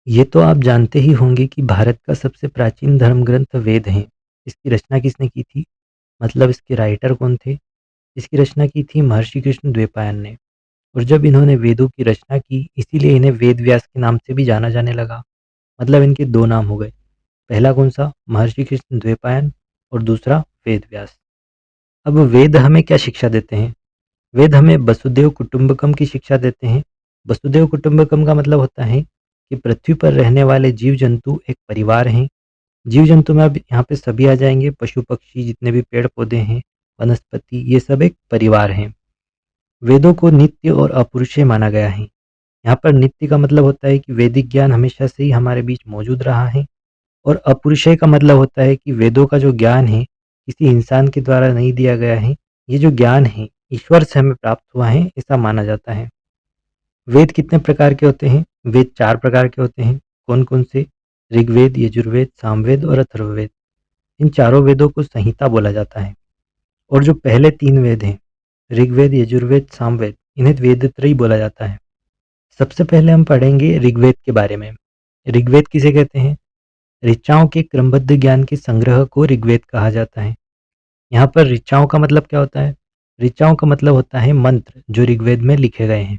ये तो आप जानते ही होंगे कि भारत का सबसे प्राचीन धर्म ग्रंथ वेद हैं। इसकी रचना किसने की थी? मतलब इसके राइटर कौन थे? इसकी रचना की थी महर्षि कृष्ण द्वैपायन ने। और जब इन्होंने वेदों की रचना की, इसीलिए इन्हें वेद व्यास के नाम से भी जाना जाने लगा। मतलब इनके दो नाम हो गए। पहला कौन सा? महर्षि कृष्ण द्वैपायन। और दूसरा वेद व्यास। अब वेद हमें क्या शिक्षा देते हैं? वेद हमें वसुधैव कुटुंबकम की शिक्षा देते हैं। वसुधैव कुटुंबकम का मतलब होता है कि पृथ्वी पर रहने वाले जीव जंतु एक परिवार हैं। जीव जंतु में अब यहाँ पे सभी आ जाएंगे, पशु पक्षी जितने भी पेड़ पौधे हैं, वनस्पति, ये सब एक परिवार हैं। वेदों को नित्य और अपुरुषीय माना गया है। यहाँ पर नित्य का मतलब होता है कि वैदिक ज्ञान हमेशा से ही हमारे बीच मौजूद रहा है। और अपुरुषेय का मतलब होता है कि वेदों का जो ज्ञान है किसी इंसान के द्वारा नहीं दिया गया है। ये जो ज्ञान है ईश्वर से हमें प्राप्त हुआ है, ऐसा माना जाता है। वेद कितने प्रकार के होते हैं? वेद 4 प्रकार के होते हैं। कौन-कौन से? ऋग्वेद, यजुर्वेद, सामवेद और अथर्ववेद। इन चारों वेदों को संहिता बोला जाता है। और जो पहले 3 वेद हैं, ऋग्वेद, यजुर्वेद, सामवेद, इन्हें वेदत्रयी बोला जाता है। सबसे पहले हम पढ़ेंगे ऋग्वेद के बारे में। ऋग्वेद किसे कहते हैं? ऋचाओं के क्रमबद्ध ज्ञान के संग्रह को ऋग्वेद कहा जाता है। यहाँ पर ऋचाओं का मतलब क्या होता है? ऋचाओं का मतलब होता है मंत्र जो ऋग्वेद में लिखे गए हैं।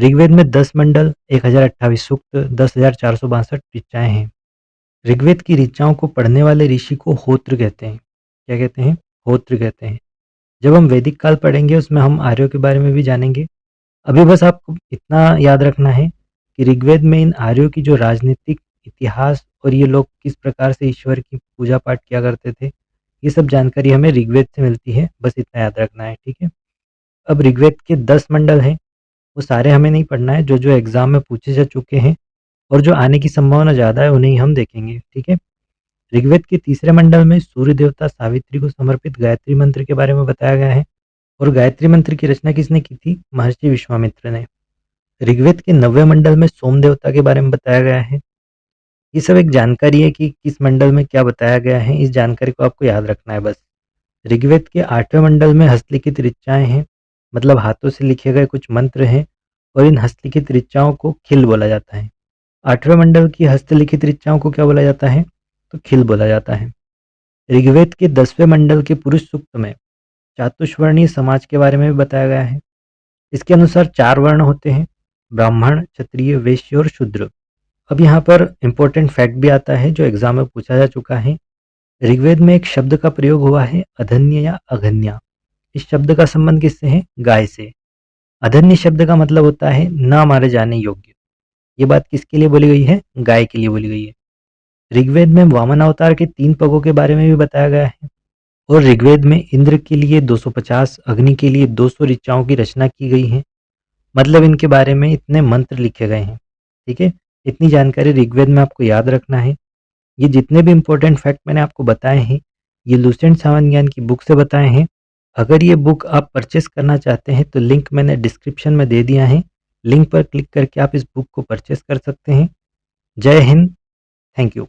ऋग्वेद में 10 मंडल, 1028 सूक्त, 10,462 ऋचाएँ हैं। ऋग्वेद की ऋचाओं को पढ़ने वाले ऋषि को होत्र कहते हैं। क्या कहते हैं? होत्र कहते हैं। जब हम वैदिक काल पढ़ेंगे उसमें हम आर्यों के बारे में भी जानेंगे। अभी बस आपको इतना याद रखना है कि ऋग्वेद में इन आर्यों की जो राजनीतिक इतिहास और ये लोग किस प्रकार से ईश्वर की पूजा पाठ किया करते थे, ये सब जानकारी हमें ऋग्वेद से मिलती है। बस इतना याद रखना है, ठीक है? अब ऋग्वेद के 10 मंडल हैं, वो सारे हमें नहीं पढ़ना है। जो एग्जाम में पूछे जा चुके हैं और जो आने की संभावना ज़्यादा है उन्हें ही हम देखेंगे, ठीक है? ऋग्वेद के तीसरे मंडल में सूर्य देवता सावित्री को समर्पित गायत्री मंत्र के बारे में बताया गया है। और गायत्री मंत्र की रचना किसने की थी? महर्षि विश्वामित्र ने। ऋग्वेद के 9वें मंडल में सोम देवता के बारे में बताया गया है। ये सब एक जानकारी है कि किस मंडल में क्या बताया गया है, इस जानकारी को आपको याद रखना है बस। ऋग्वेद के 8वें मंडल में हस्तलिखित ऋचाएँ हैं, मतलब हाथों से लिखे गए कुछ मंत्र हैं। और इन हस्तलिखित ऋचाओं को खिल बोला जाता है। 8वें मंडल की हस्तलिखित ऋचाओं को क्या बोला जाता है? तो खिल बोला जाता है। ऋग्वेद के 10वें मंडल के पुरुष सूक्त में चातुर्वर्णीय समाज के बारे में भी बताया गया है। इसके अनुसार 4 वर्ण होते हैं, ब्राह्मण, क्षत्रिय, वैश्य और शूद्र। अब यहाँ पर इम्पोर्टेंट फैक्ट भी आता है जो एग्जाम में पूछा जा चुका है। ऋग्वेद में एक शब्द का प्रयोग हुआ है, अधन्य या अघन्या। इस शब्द का संबंध किससे है? गाय से। अधन्य शब्द का मतलब होता है न मारे जाने योग्य। ये बात किसके लिए बोली गई है? गाय के लिए बोली गई है। ऋग्वेद में वामन अवतार के 3 पगों के बारे में भी बताया गया है। और ऋग्वेद में इंद्र के लिए 250, अग्नि के लिए 200 ऋचाओं की रचना की गई है। मतलब इनके बारे में इतने मंत्र लिखे गए हैं, ठीक है? इतनी जानकारी ऋग्वेद में आपको याद रखना है। ये जितने भी इम्पोर्टेंट फैक्ट मैंने आपको बताए हैं, ये लुसेंट सामान्य ज्ञान की बुक से बताए हैं। अगर ये बुक आप परचेस करना चाहते हैं तो लिंक मैंने डिस्क्रिप्शन में दे दिया है। लिंक पर क्लिक करके आप इस बुक को परचेस कर सकते हैं। जय हिंद। Thank you.